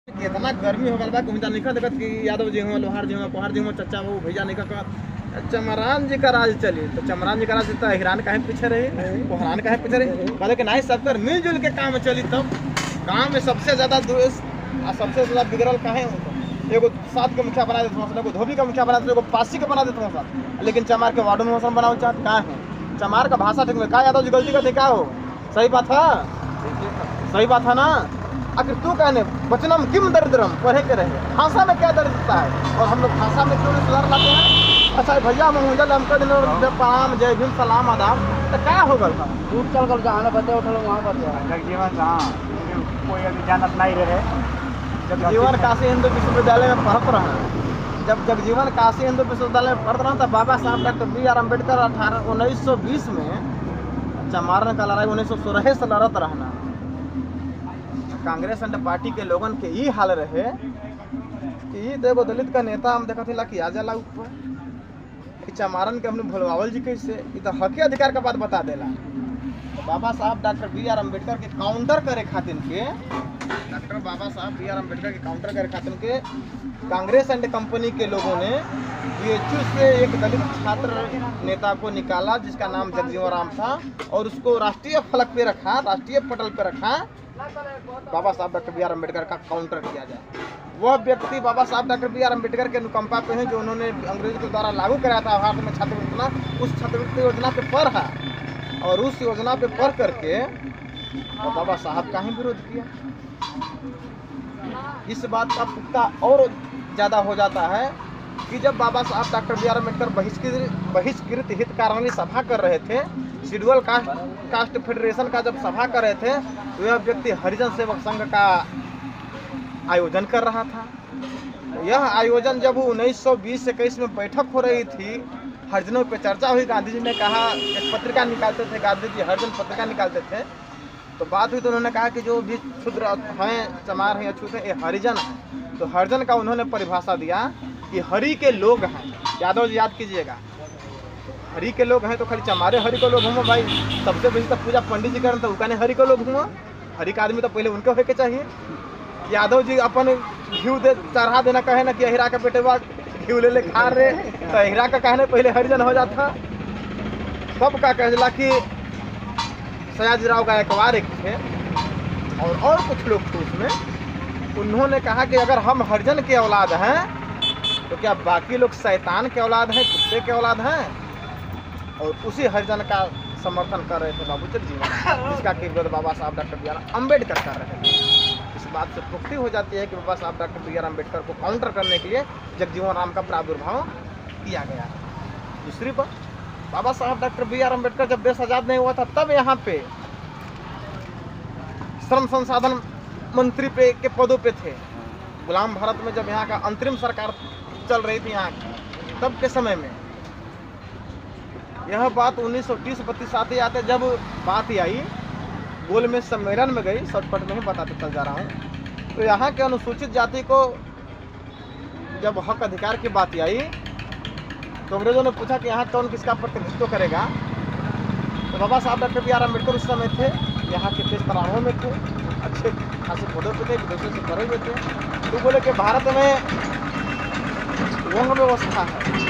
इतना गर्मी हो गल बा कि निकल देखत कि यादव जी हुआ, लोहार जी हुआ, पोहार जी हुआ, चचा वो भैया निकल चमरान जी का राज चली। तो चमरान जी का राज तो हिरान काहे पीछे रही, पोहरान काहे पीछे रही। कहले कि नहीं, सब कर मिलजुल के काम चली। तब गांव में सबसे ज्यादा द्वेष और सबसे ज्यादा बिगड़ल काहे हो। एगो सात के मुखिया बना देते हैं, एगो धोबी का मुखिया बना देते, एगो पासी का बना देते हैं साथ। लेकिन चमार के वार्डन मौसम बनाओ चाहते कहाँ है। चमार का भाषा ठीक में का यादव जी गलती का देखा हो। सही बात है, सही बात है ना। आखिर तू कहने वचनम किम दरिद्रम, पढ़े के रहे भाषा में क्या दरिद्रता है और हम लोग भाषा में क्यों नहीं सुधार लाते हैं। अच्छा भैया मंगल हम कर दिन प्रणाम जय भीम सलाम आदाब तो क्या हो गल था। दूर चल कर जहाँ बते उठल वहाँ पर जगजीवन जहाँ कोई अभी जानत नहीं रहे। जगजीवन काशी हिंदू विश्वविद्यालय में पढ़त रहे। जब जगजीवन काशी हिंदू विश्वविद्यालय में पढ़ते रहे तो बाबा साहब डॉक्टर B.R. अम्बेडकर 1920 में चमारन का लड़ाई 1916 से लड़त रहना। कांग्रेस एंड पार्टी के लोगन के ये हाल रहे कि देखो दलित का नेता हम देखा था कि आ जाला ऊपर चमारन के हमने भोलवावल जी कैसे तो हक अधिकार का बात बता देला। तो बाबा साहब डॉक्टर B.R. अम्बेडकर के काउंटर करे खातिर के डॉक्टर बाबा साहब B.R. अम्बेडकर के काउंटर करे खातिर के कांग्रेस एंड कंपनी के लोगों ने BHU से एक दलित छात्र नेता को निकाला जिसका नाम जगजीवन राम था और उसको राष्ट्रीय फलक पे रखा, राष्ट्रीय पटल पे रखा। बाबा साहब डॉक्टर B.R. अम्बेडकर का काउंटर किया जाए। वह व्यक्ति बाबा साहब डॉक्टर B.R. अम्बेडकर के अनुकंपा पे हैं जो उन्होंने अंग्रेजों के द्वारा लागू कराया था भारत में छात्रवृत्ति, उस छात्रवृत्ति योजना पे पढ़ा और उस योजना पे पढ़ करके तो बाबा साहब का ही विरोध किया। इस बात का पुख्ता और ज़्यादा हो जाता है कि जब बाबा साहब डॉक्टर B.R. अम्बेडकर बहिष्कृत हितकारिणी सभा कर रहे थे, शेड्यूल कास्ट फेडरेशन का जब सभा कर रहे थे तो यह व्यक्ति हरिजन सेवक संघ का आयोजन कर रहा था। यह आयोजन जब 1920-21 में बैठक हो रही थी, हरिजनों पे चर्चा हुई। गांधी जी ने कहा, एक पत्रिका निकालते थे गांधी जी, हरिजन पत्रिका निकालते थे। तो बात हुई तो उन्होंने कहा कि जो भी क्षुद्र हैं, चमार हैं, अछूत हैं, ये हरिजन है। तो हरिजन का उन्होंने परिभाषा दिया कि हरि के लोग हैं। यादव जी याद कीजिएगा, हरि के लोग हैं तो खाली चमारे हरि को लोग हुआ भाई। सबसे पहले तो पूजा पंडित जी करें तो उनका हरि को लोग हुआ। हरि का आदमी तो पहले उनके होके चाहिए। यादव जी अपन घी दे चढ़ा देना कहे ना कि अहिरा के बेटे बा घी ले खा रहे तो अहिरा का कहने पहले हरिजन हो जाता। सब का कहला कि सयाजीराव गायकवाड़ एक थे और कुछ लोग थे उसमें। उन्होंने कहा कि अगर हम हरिजन के औलाद हैं तो क्या बाकी लोग शैतान के औलाद हैं, कुत्ते के औलाद हैं। और उसी हरिजन का समर्थन कर रहे थे बाबू जगजीवन, जिसका कि विरोध बाबा साहब डॉक्टर B.R. अम्बेडकर कर रहे थे। इस बात से पुष्टि हो जाती है कि बाबा साहब डॉक्टर B.R. अम्बेडकर को काउंटर करने के लिए जगजीवन राम का प्रादुर्भाव किया गया। दूसरी बात, बाबा साहब डॉक्टर B.R. अम्बेडकर जब देश आज़ाद नहीं हुआ था तब यहाँ पे श्रम संसाधन मंत्री के पदों पे थे। गुलाम भारत में जब यहाँ का अंतरिम सरकार चल रही थी यहाँ की, तब के समय में यह बात 1930-32 आते आते जब बात आई गोल में सम्मेलन में गई, शॉर्टकट में ही बताते चल जा रहा हूँ। तो यहाँ के अनुसूचित जाति को जब हक अधिकार की बात आई तो अंग्रेजों ने पूछा कि यहाँ कौन किसका प्रतिनिधित्व करेगा। तो बाबा साहब डॉक्टर B.R. अम्बेडकर उस समय थे, यहाँ के तेज तराहों में थे, अच्छे खासे पदों पे थे, विदेशों से भरे हुए थे। तो बोले कि भारत में वंग व्यवस्था है,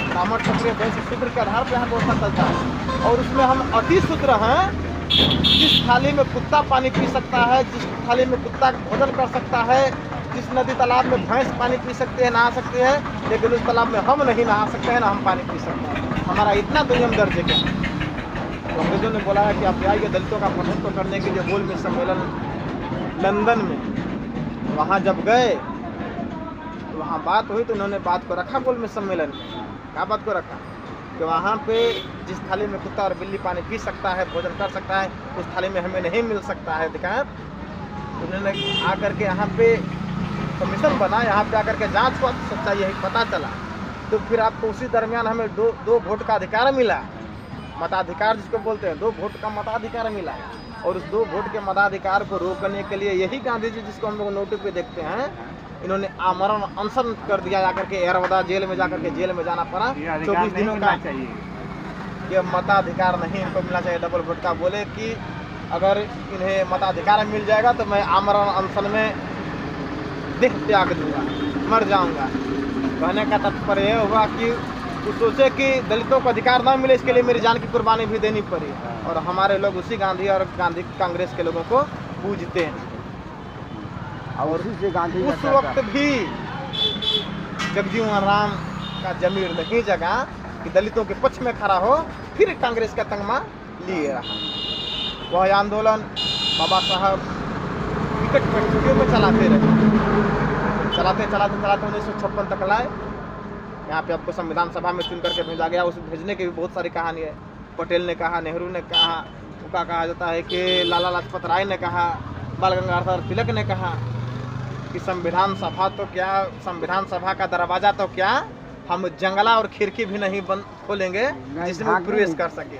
ब्राह्मण क्षत्रिय वैश्य शूद्र के आधार पर यहाँ व्यवस्था चलता है और उसमें हम अति शूद्र हैं। जिस थाली में कुत्ता पानी पी सकता है, जिस थाली में कुत्ता भोजन कर सकता है, जिस नदी तालाब में भैंस पानी पी सकते हैं, नहा सकते हैं, लेकिन उस तालाब में हम नहीं नहा सकते हैं, ना हम पानी पी सकते हैं। हमारा इतना दुनियम दर्जे का। तो अंग्रेजों ने बोला है कि आप आइए दलितों का प्रतिनिधित्व करने के लिए गोल में सम्मेलन लंदन में। वहाँ जब गए तो वहाँ बात हुई तो उन्होंने बात को रखा गोल में सम्मेलन में। क्या बात को रखा कि वहाँ पे जिस थाली में कुत्ता और बिल्ली पानी पी सकता है, भोजन कर सकता है, उस थाली में हमें नहीं मिल सकता है अधिकार। उन्होंने आकर के यहाँ पे कमीशन बना, यहाँ पे आकर के जांच हुआ, सच्चाई यही पता चला। तो फिर आपको उसी दरमियान हमें दो वोट का अधिकार मिला, मताधिकार जिसको बोलते हैं, 2 वोट का मताधिकार मिला। और उस 2 वोट के मताधिकार को रोकने के लिए यही गांधी जी जिसको हम लोग नोटिस पे देखते हैं, इन्होंने आमरण अनशन कर दिया, जाकर के एरवदा जेल में जाकर के जेल में जाना पड़ा 24 दिनों का। ये मताधिकार नहीं इनको मिलना चाहिए। डबल वोट का बोले कि अगर इन्हें मताधिकार मिल जाएगा तो मैं आमरण अनशन में देह त्याग दूंगा, मर जाऊंगा। कहने का तात्पर्य यह हुआ कि वो सोचे कि दलितों को अधिकार ना मिले, इसके लिए मेरी जान की कुर्बानी भी देनी पड़ी। और हमारे लोग उसी गांधी और गांधी कांग्रेस के लोगों को पूजते हैं। और उसी से गांधी उस वक्त भी जगजीवन राम का जमीर नहीं जगा कि दलितों के पक्ष में खड़ा हो, फिर कांग्रेस का तगमा लिए रहा। वह आंदोलन बाबा साहब विकट परिस्थितियों में चलाते रहे, चलाते 1956 तक लाए। यहाँ पे आपको संविधान सभा में चुन करके भेजा गया। उस भेजने की भी बहुत सारी कहानी है। पटेल ने कहा, नेहरू ने कहा, उनका कहा जाता है कि लाला लाजपत राय ने कहा, बाल गंगाधर तिलक ने कहा कि संविधान सभा तो क्या, संविधान सभा का दरवाजा तो क्या, हम जंगला और खिड़की भी नहीं बंद खोलेंगे जिसमें प्रवेश कर सके।